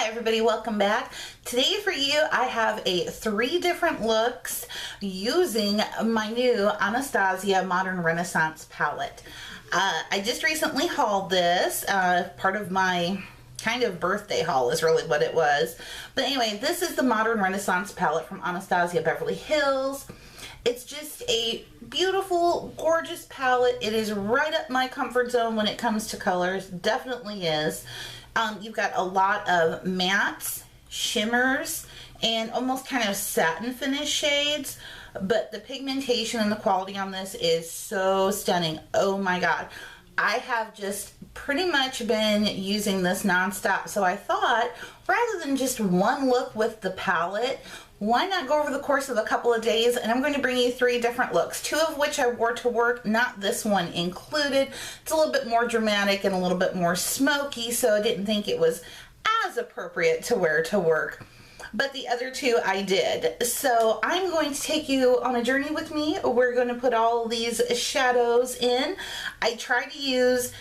Hi everybody, welcome back. Today for you I have 3 different looks using my new Anastasia Modern Renaissance palette. I just recently hauled this, part of my kind of birthday haul is really what it was. But anyway, this is the Modern Renaissance palette from Anastasia Beverly Hills. It's just a beautiful, gorgeous palette. It is right up my comfort zone when it comes to colors. Definitely is. You've got a lot of mattes, shimmers, and almost kind of satin finish shades. But the pigmentation and the quality on this is so stunning. Oh my god. I have just pretty much been using this nonstop. So I thought, rather than just one look with the palette, why not go over the course of a couple of days? And I'm going to bring you 3 different looks, 2 of which I wore to work, not this one included. It's a little bit more dramatic and a little bit more smoky, so I didn't think it was as appropriate to wear to work. But the other 2 I did. So I'm going to take you on a journey with me. We're going to put all these shadows in. I tried to use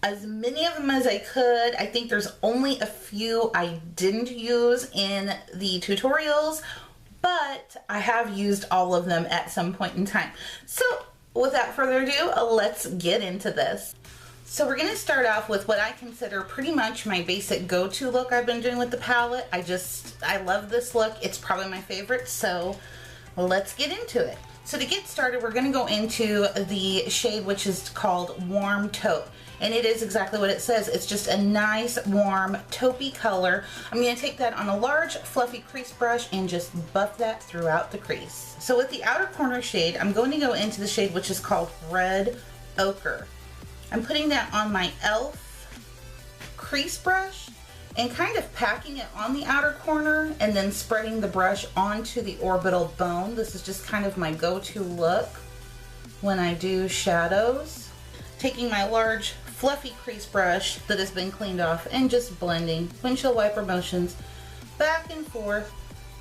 as many of them as I could. I think there's only a few I didn't use in the tutorials, but I have used all of them at some point in time. So without further ado, let's get into this. So we're going to start off with what I consider pretty much my basic go-to look I've been doing with the palette. I love this look. It's probably my favorite, so let's get into it. So to get started, we're going to go into the shade which is called Warm Taupe. And it is exactly what it says. It's just a nice, warm, taupey color. I'm going to take that on a large, fluffy crease brush and just buff that throughout the crease. So with the outer corner shade, I'm going to go into the shade which is called Red Ochre. I'm putting that on my e.l.f. crease brush and kind of packing it on the outer corner and then spreading the brush onto the orbital bone. This is just kind of my go-to look when I do shadows. Taking my large fluffy crease brush that has been cleaned off and just blending windshield wiper motions back and forth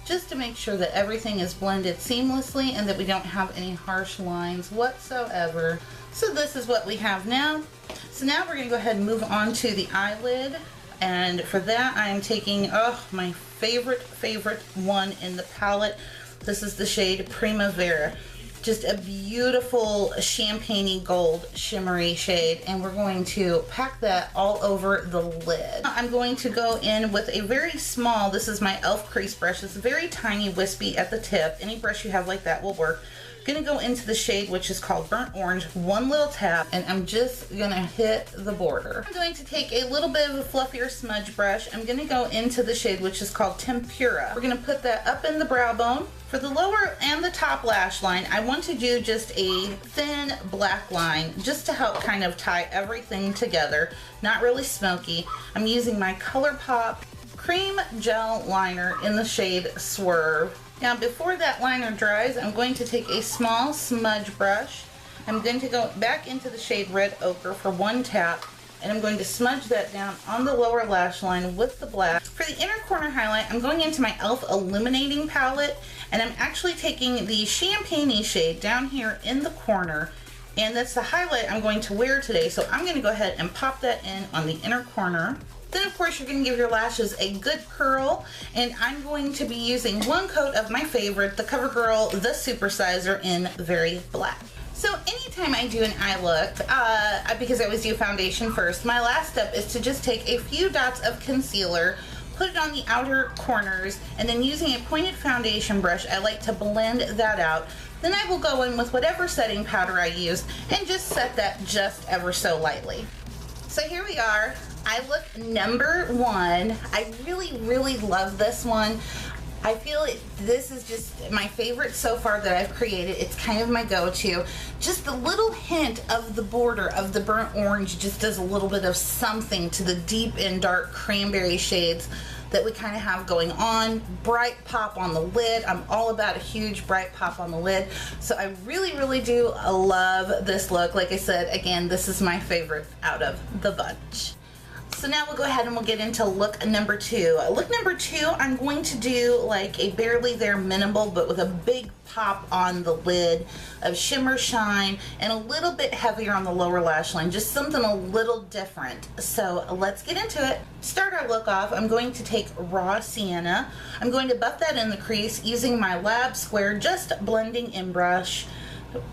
just to make sure that everything is blended seamlessly and that we don't have any harsh lines whatsoever. So this is what we have now. So now we're going to go ahead and move on to the eyelid, and for that I'm taking my favorite one in the palette. This is the shade Primavera. Just a beautiful champagne-y gold shimmery shade, and we're going to pack that all over the lid. I'm going to go in with a very small, this is my e.l.f. crease brush. It's a very tiny wispy at the tip. Any brush you have like that will work. I'm going to go into the shade which is called Burnt Orange, one little tap, and I'm just going to hit the border. I'm going to take a little bit of a fluffier smudge brush. I'm going to go into the shade which is called Tempura. We're going to put that up in the brow bone. For the lower and the top lash line, I want to do just a thin black line just to help kind of tie everything together. Not really smoky. I'm using my ColourPop Cream Gel Liner in the shade Swerve. Now before that liner dries, I'm going to take a small smudge brush. I'm going to go back into the shade Red Ochre for one tap, and I'm going to smudge that down on the lower lash line with the black. For the inner corner highlight, I'm going into my e.l.f. Illuminating palette, and I'm actually taking the champagne-y shade down here in the corner, and that's the highlight I'm going to wear today. So I'm going to go ahead and pop that in on the inner corner. Then of course you're going to give your lashes a good curl, and I'm going to be using one coat of my favorite, the CoverGirl The Supersizer in Very Black. So anytime I do an eye look, because I always do foundation first, my last step is to just take a few dots of concealer, put it on the outer corners, and then using a pointed foundation brush, I like to blend that out. Then I will go in with whatever setting powder I use and just set that just ever so lightly. So here we are. Eye look number 1. I really love this one. I feel this is just my favorite so far that I've created. It's kind of my go-to. Just the little hint of the border of the burnt orange just does a little bit of something to the deep and dark cranberry shades that we kind of have going on. Bright pop on the lid. I'm all about a huge bright pop on the lid. So I really do love this look. Like I said, again, this is my favorite out of the bunch. So now we'll go ahead and we'll get into look number 2. Look number 2, I'm going to do like a barely there minimal, but with a big pop on the lid of shimmer shine and a little bit heavier on the lower lash line, just something a little different. So let's get into it. To start our look off, I'm going to take raw sienna. I'm going to buff that in the crease using my Lab Square Just Blending In brush,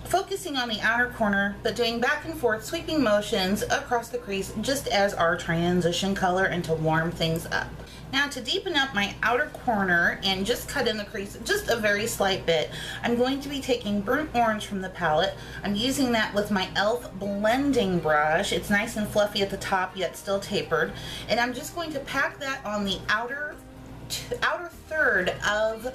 focusing on the outer corner, but doing back and forth sweeping motions across the crease just as our transition color and to warm things up. Now to deepen up my outer corner and just cut in the crease just a very slight bit, I'm going to be taking Burnt Orange from the palette. I'm using that with my e.l.f. blending brush. It's nice and fluffy at the top yet still tapered, and I'm just going to pack that on the outer third of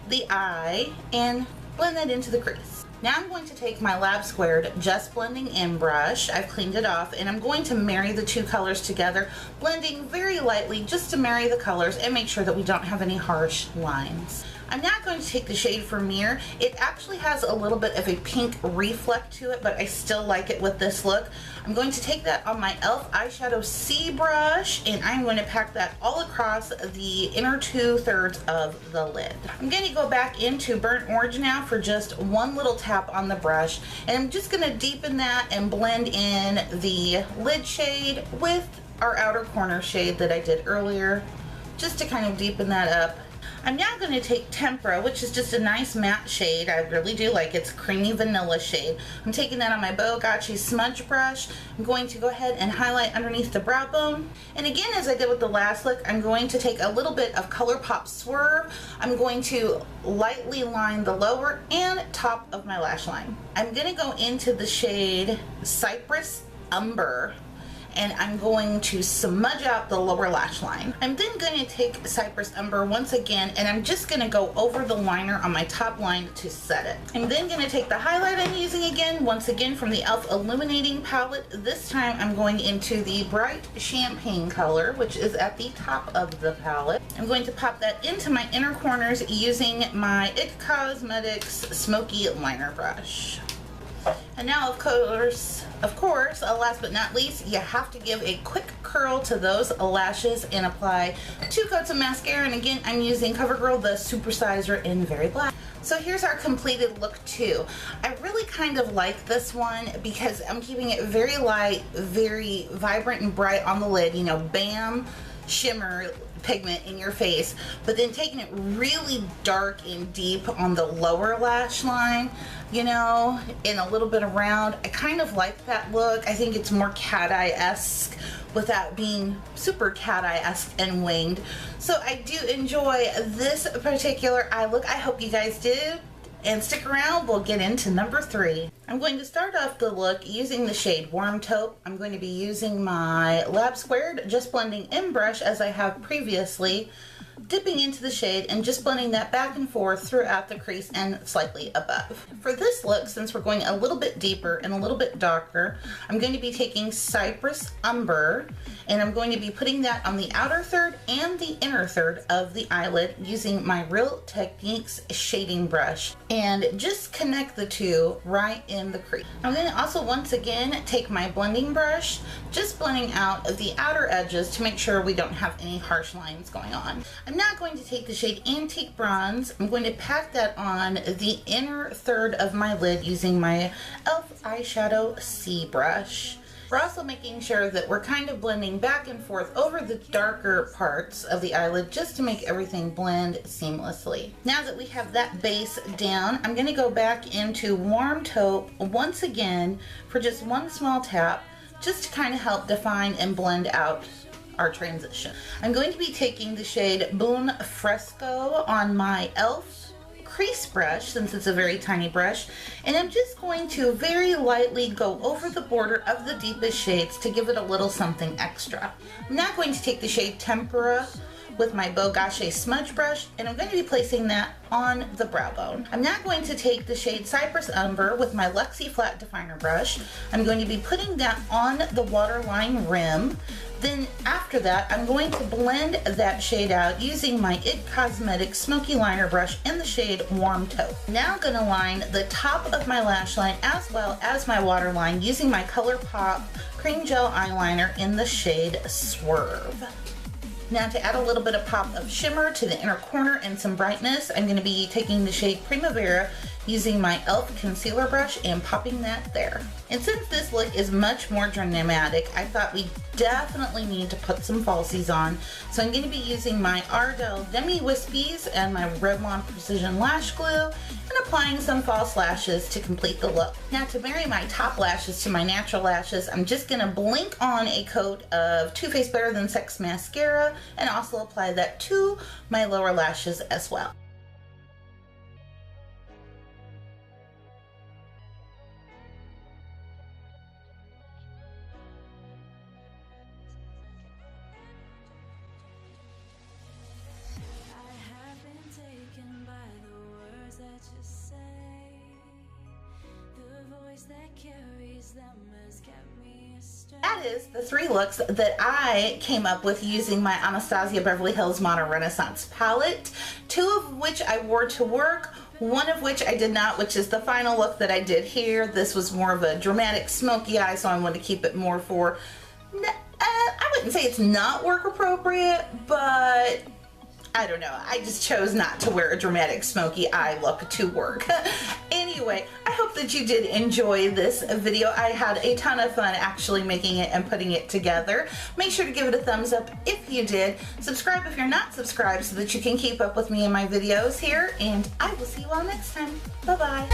the eye and blend that into the crease. Now I'm going to take my Lab Squared Just Blending In brush. I've cleaned it off, and I'm going to marry the two colors together, blending very lightly just to marry the colors and make sure that we don't have any harsh lines. I'm now going to take the shade Vermeer. It actually has a little bit of a pink reflect to it, but I still like it with this look. I'm going to take that on my e.l.f. eyeshadow C brush, and I'm going to pack that all across the inner 2/3 of the lid. I'm going to go back into Burnt Orange now for just one little tap on the brush, and I'm just going to deepen that and blend in the lid shade with our outer corner shade that I did earlier, just to kind of deepen that up. I'm now going to take Tempera, which is just a nice matte shade. I really do like it. It's a creamy vanilla shade. I'm taking that on my Bogachi smudge brush. I'm going to go ahead and highlight underneath the brow bone. And again, as I did with the last look, I'm going to take a little bit of ColourPop Swerve. I'm going to lightly line the lower and top of my lash line. I'm going to go into the shade Cypress Umber, and I'm going to smudge out the lower lash line. I'm then going to take Cypress Umber once again, and I'm just going to go over the liner on my top line to set it. I'm then going to take the highlight I'm using again, once again from the e.l.f. Illuminating palette. This time I'm going into the bright champagne color, which is at the top of the palette. I'm going to pop that into my inner corners using my IT Cosmetics Smoky Liner brush. And now, of course, last but not least, you have to give a quick curl to those lashes and apply 2 coats of mascara. And again, I'm using CoverGirl, the Supersizer in Very Black. So here's our completed look 2. I really kind of like this one because I'm keeping it very light, very vibrant and bright on the lid, you know, bam, shimmer pigment in your face, but then taking it really dark and deep on the lower lash line, you know, and a little bit around. I kind of like that look. I think it's more cat eye-esque without being super cat eye-esque and winged. So I do enjoy this particular eye look. I hope you guys did. And stick around, we'll get into number 3. I'm going to start off the look using the shade Warm Taupe. I'm going to be using my Lab Squared Just Blending In brush as I have previously, dipping into the shade and just blending that back and forth throughout the crease and slightly above. For this look, since we're going a little bit deeper and a little bit darker, I'm going to be taking Cypress Umber, and I'm going to be putting that on the outer third and the inner third of the eyelid using my Real Techniques shading brush, and just connect the two right in the crease. I'm going to also once again take my blending brush, just blending out the outer edges to make sure we don't have any harsh lines going on. I'm now going to take the shade Antique Bronze. I'm going to pack that on the inner third of my lid using my e.l.f. eyeshadow C brush. We're also making sure that we're kind of blending back and forth over the darker parts of the eyelid just to make everything blend seamlessly. Now that we have that base down, I'm going to go back into Warm Taupe once again for just one small tap, just to kind of help define and blend out our transition. I'm going to be taking the shade Boon Fresco on my e.l.f. crease brush, since it's a very tiny brush, and I'm just going to very lightly go over the border of the deepest shades to give it a little something extra. I'm now going to take the shade Tempera with my Bogachi smudge brush, and I'm going to be placing that on the brow bone. I'm now going to take the shade Cypress Umber with my Luxie flat definer brush. I'm going to be putting that on the waterline rim, Then after that, I'm going to blend that shade out using my IT Cosmetics Smoky Liner Brush in the shade Warm Taupe. Now I'm gonna line the top of my lash line as well as my waterline using my ColourPop Cream Gel Eyeliner in the shade Swerve. Now to add a little bit of pop of shimmer to the inner corner and some brightness, I'm gonna be taking the shade Primavera using my e.l.f. concealer brush and popping that there. And since this look is much more dramatic, I thought we definitely need to put some falsies on. So I'm going to be using my Ardell Demi Wispies and my Revlon Precision Lash Glue and applying some false lashes to complete the look. Now to marry my top lashes to my natural lashes, I'm just going to blink on a coat of Too Faced Better Than Sex mascara and also apply that to my lower lashes as well. That is the 3 looks that I came up with using my Anastasia Beverly Hills Modern Renaissance palette, 2 of which I wore to work, 1 of which I did not, which is the final look that I did here. This was more of a dramatic smoky eye, so I want to keep it more for, I wouldn't say it's not work appropriate, but I don't know. I just chose not to wear a dramatic smoky eye look to work. Anyway, I hope that you did enjoy this video. I had a ton of fun actually making it and putting it together. Make sure to give it a thumbs up if you did. Subscribe if you're not subscribed so that you can keep up with me and my videos here. And I will see you all next time. Bye-bye.